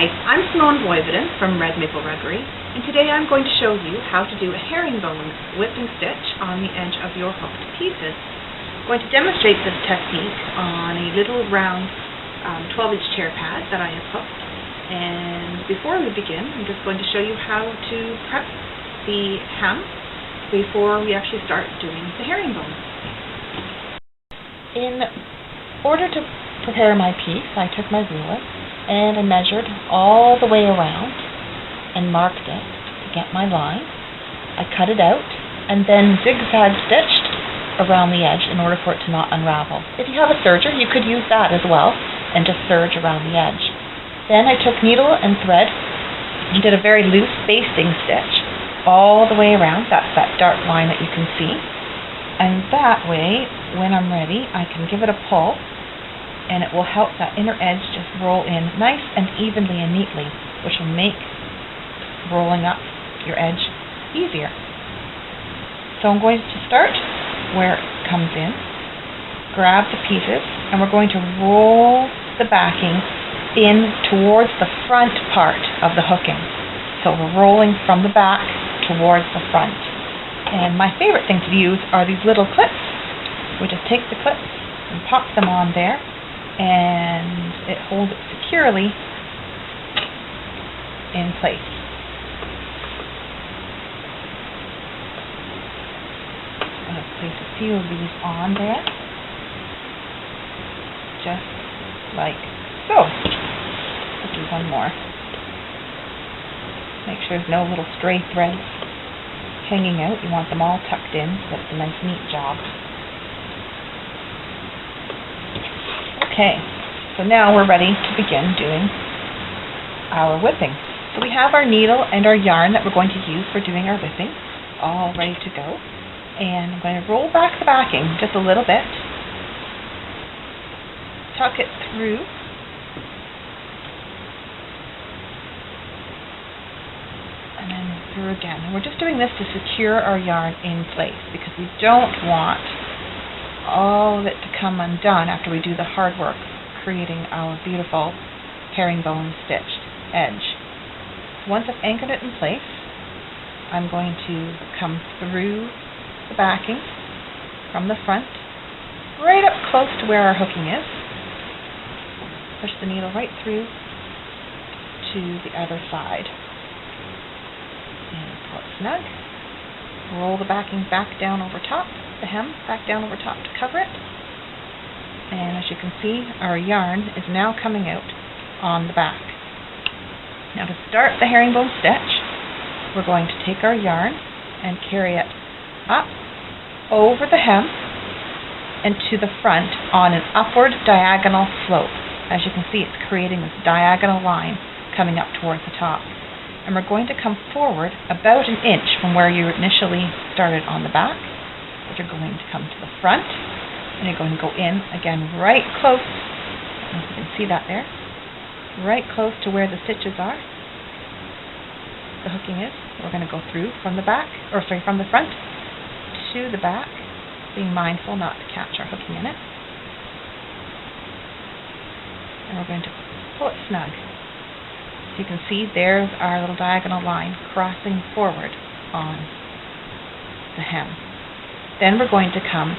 Hi, I'm Simone Voivodin from Red Maple Ruggery, and today I'm going to show you how to do a herringbone whipping stitch on the edge of your hooked pieces. I'm going to demonstrate this technique on a little round 12-inch chair pad that I have hooked. And before we begin, I'm just going to show you how to prep the hem before we actually start doing the herringbone. In order to prepare my piece, I took my ruler and I measured all the way around and marked it to get my line. I cut it out and then zigzag stitched around the edge in order for it to not unravel. If you have a serger, you could use that as well and just serge around the edge. Then I took needle and thread and did a very loose basting stitch all the way around. That's that dark line that you can see. And that way, when I'm ready, I can give it a pull, and it will help that inner edge just roll in nice and evenly and neatly, which will make rolling up your edge easier. So I'm going to start where it comes in, grab the pieces, and we're going to roll the backing in towards the front part of the hooking. So we're rolling from the back towards the front. And my favorite thing to use are these little clips. We just take the clips and pop them on there, and it holds it securely in place. I'm going to place a few of these on there, just like so. I'll do one more. Make sure there's no little stray threads hanging out. You want them all tucked in so it's a nice neat job. Okay, so now we're ready to begin doing our whipping. So we have our needle and our yarn that we're going to use for doing our whipping all ready to go. And I'm going to roll back the backing just a little bit, tuck it through, and then through again. And we're just doing this to secure our yarn in place because we don't want all of it to come undone after we do the hard work creating our beautiful herringbone stitched edge. Once I've anchored it in place, I'm going to come through the backing from the front, right up close to where our hooking is. Push the needle right through to the other side. And pull it snug. Roll the backing back down over top, the hem back down over top to cover it. And as you can see, our yarn is now coming out on the back. Now to start the herringbone stitch, we're going to take our yarn and carry it up over the hem and to the front on an upward diagonal slope. As you can see, it's creating this diagonal line coming up towards the top. And we're going to come forward about an inch from where you initially started on the back. But you're going to come to the front, and you're going to go in again right close, I don't know if you can see that there, right close to where the stitches are, the hooking is. We're going to go through from the back, from the front to the back, being mindful not to catch our hooking in it. And we're going to pull it snug. So you can see there's our little diagonal line crossing forward on the hem. Then we're going to come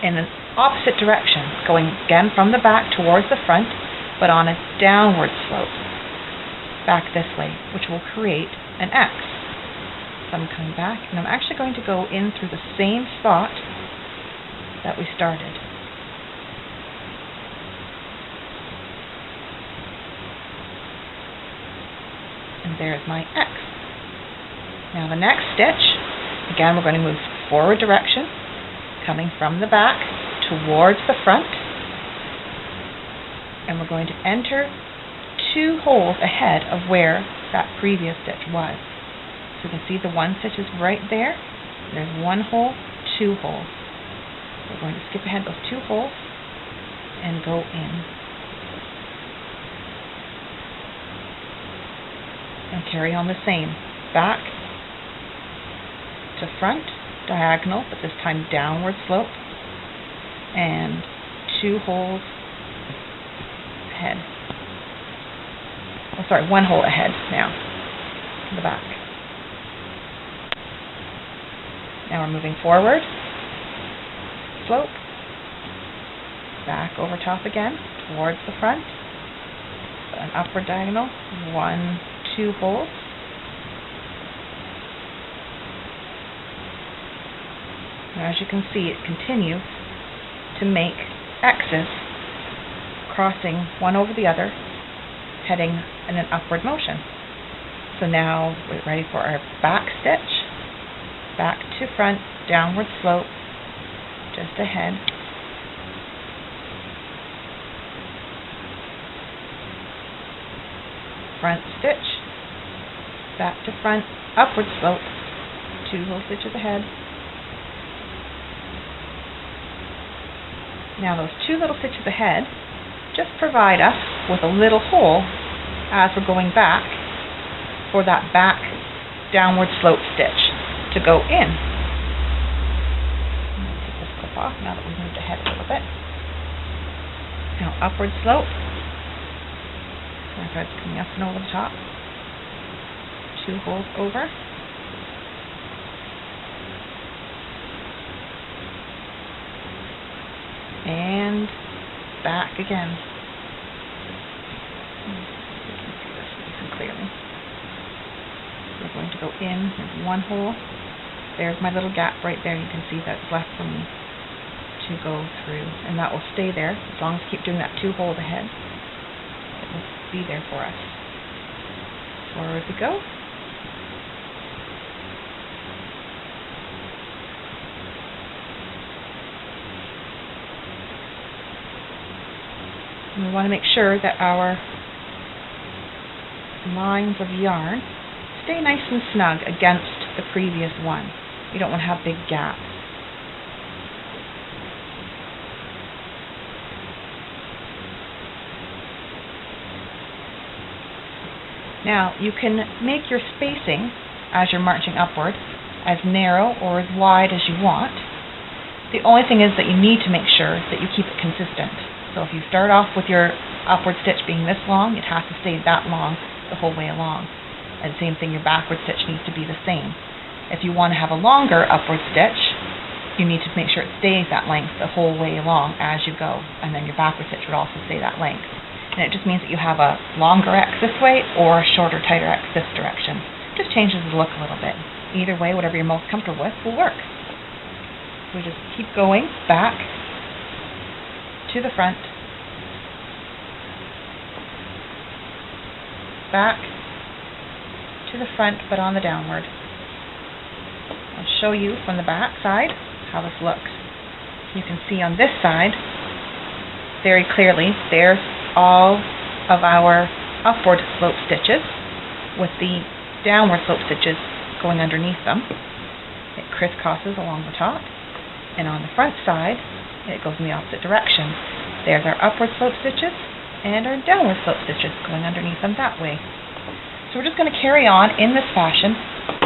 in an opposite direction, going again from the back towards the front, but on a downward slope, back this way, which will create an X. So I'm coming back, and I'm actually going to go in through the same spot that we started. And there's my X. Now the next stitch, again we're going to move forward direction, coming from the back towards the front, and we're going to enter 2 holes ahead of where that previous stitch was. So you can see the one stitch is right there. There's 1 hole, 2 holes. We're going to skip ahead those 2 holes and go in and carry on the same, back to front, diagonal, but this time downward slope, and 2 holes ahead. oh sorry, one hole ahead now, to the back. Now we're moving forward, slope, back over top again, towards the front, an upward diagonal, 1, 2 holes, and as you can see, it continues to make X's, crossing one over the other, heading in an upward motion. So now we're ready for our back stitch, back to front, downward slope, just ahead. Front stitch, back to front, upward slope, 2 whole stitches ahead. Now those 2 little stitches ahead just provide us with a little hole as we're going back for that back downward slope stitch to go in. Take this clip off now that we've moved ahead a little bit. Now upward slope. My thread's coming up and over the top. 2 holes over. And back again. You can see this nice and clearly. We're going to go in. There's 1 hole. There's my little gap right there. You can see that's left for me to go through. And that will stay there as long as we keep doing that 2 holes ahead. It will be there for us. Forward we go. And we want to make sure that our lines of yarn stay nice and snug against the previous one. You don't want to have big gaps. Now you can make your spacing as you're marching upward as narrow or as wide as you want. The only thing is that you need to make sure that you keep it consistent. So if you start off with your upward stitch being this long, it has to stay that long the whole way along. And same thing, your backward stitch needs to be the same. If you want to have a longer upward stitch, you need to make sure it stays that length the whole way along as you go. And then your backward stitch would also stay that length. And it just means that you have a longer X this way or a shorter, tighter X this direction. Just changes the look a little bit. Either way, whatever you're most comfortable with will work. So we just keep going back to the front, back to the front but on the downward. I'll show you from the back side how this looks. You can see on this side very clearly there's all of our upward slope stitches with the downward slope stitches going underneath them. It crisscrosses along the top, and on the front side it goes in the opposite direction. There's our upward slope stitches and our downward slope stitches going underneath them that way. So we're just going to carry on in this fashion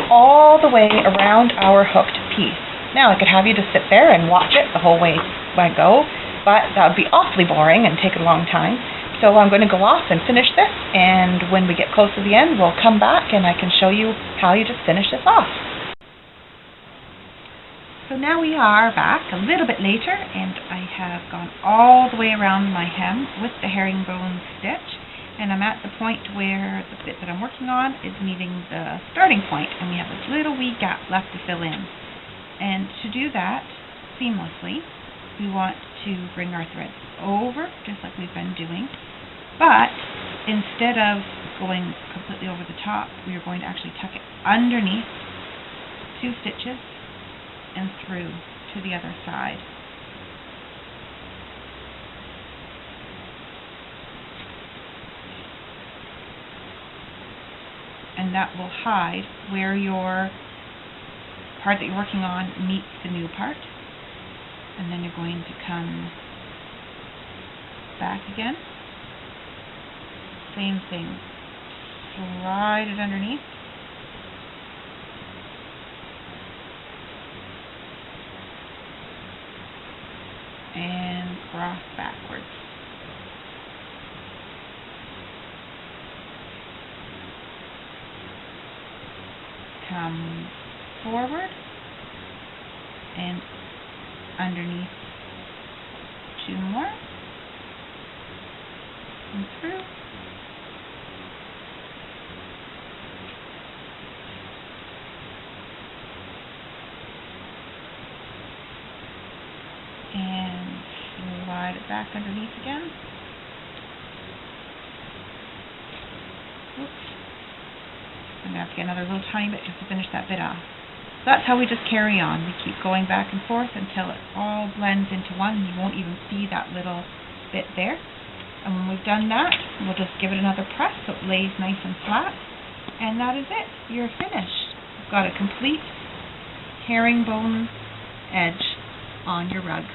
all the way around our hooked piece. Now I could have you just sit there and watch it the whole way I go, but that would be awfully boring and take a long time. So I'm going to go off and finish this, and when we get close to the end we'll come back and I can show you how you just finish this off. So now we are back a little bit later, and I have gone all the way around my hem with the herringbone stitch, and I'm at the point where the bit that I'm working on is meeting the starting point, and we have this little wee gap left to fill in. And to do that seamlessly, we want to bring our thread over, just like we've been doing, but instead of going completely over the top, we are going to actually tuck it underneath 2 stitches and through to the other side. And that will hide where your part that you're working on meets the new part. And then you're going to come back again. Same thing. Slide it underneath. And cross backwards. come forward and underneath 2 more and through. And slide it back underneath again. Oops. I'm going to have to get another little tiny bit just to finish that bit off. So that's how we just carry on. We keep going back and forth until it all blends into one. You won't even see that little bit there. And when we've done that, we'll just give it another press so it lays nice and flat. And that is it. You're finished. You've got a complete herringbone edge on your rug.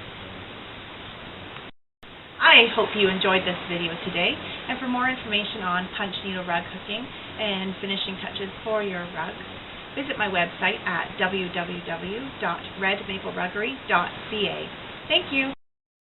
I hope you enjoyed this video today, and for more information on punch needle rug hooking and finishing touches for your rugs, visit my website at www.redmapleruggery.ca. Thank you.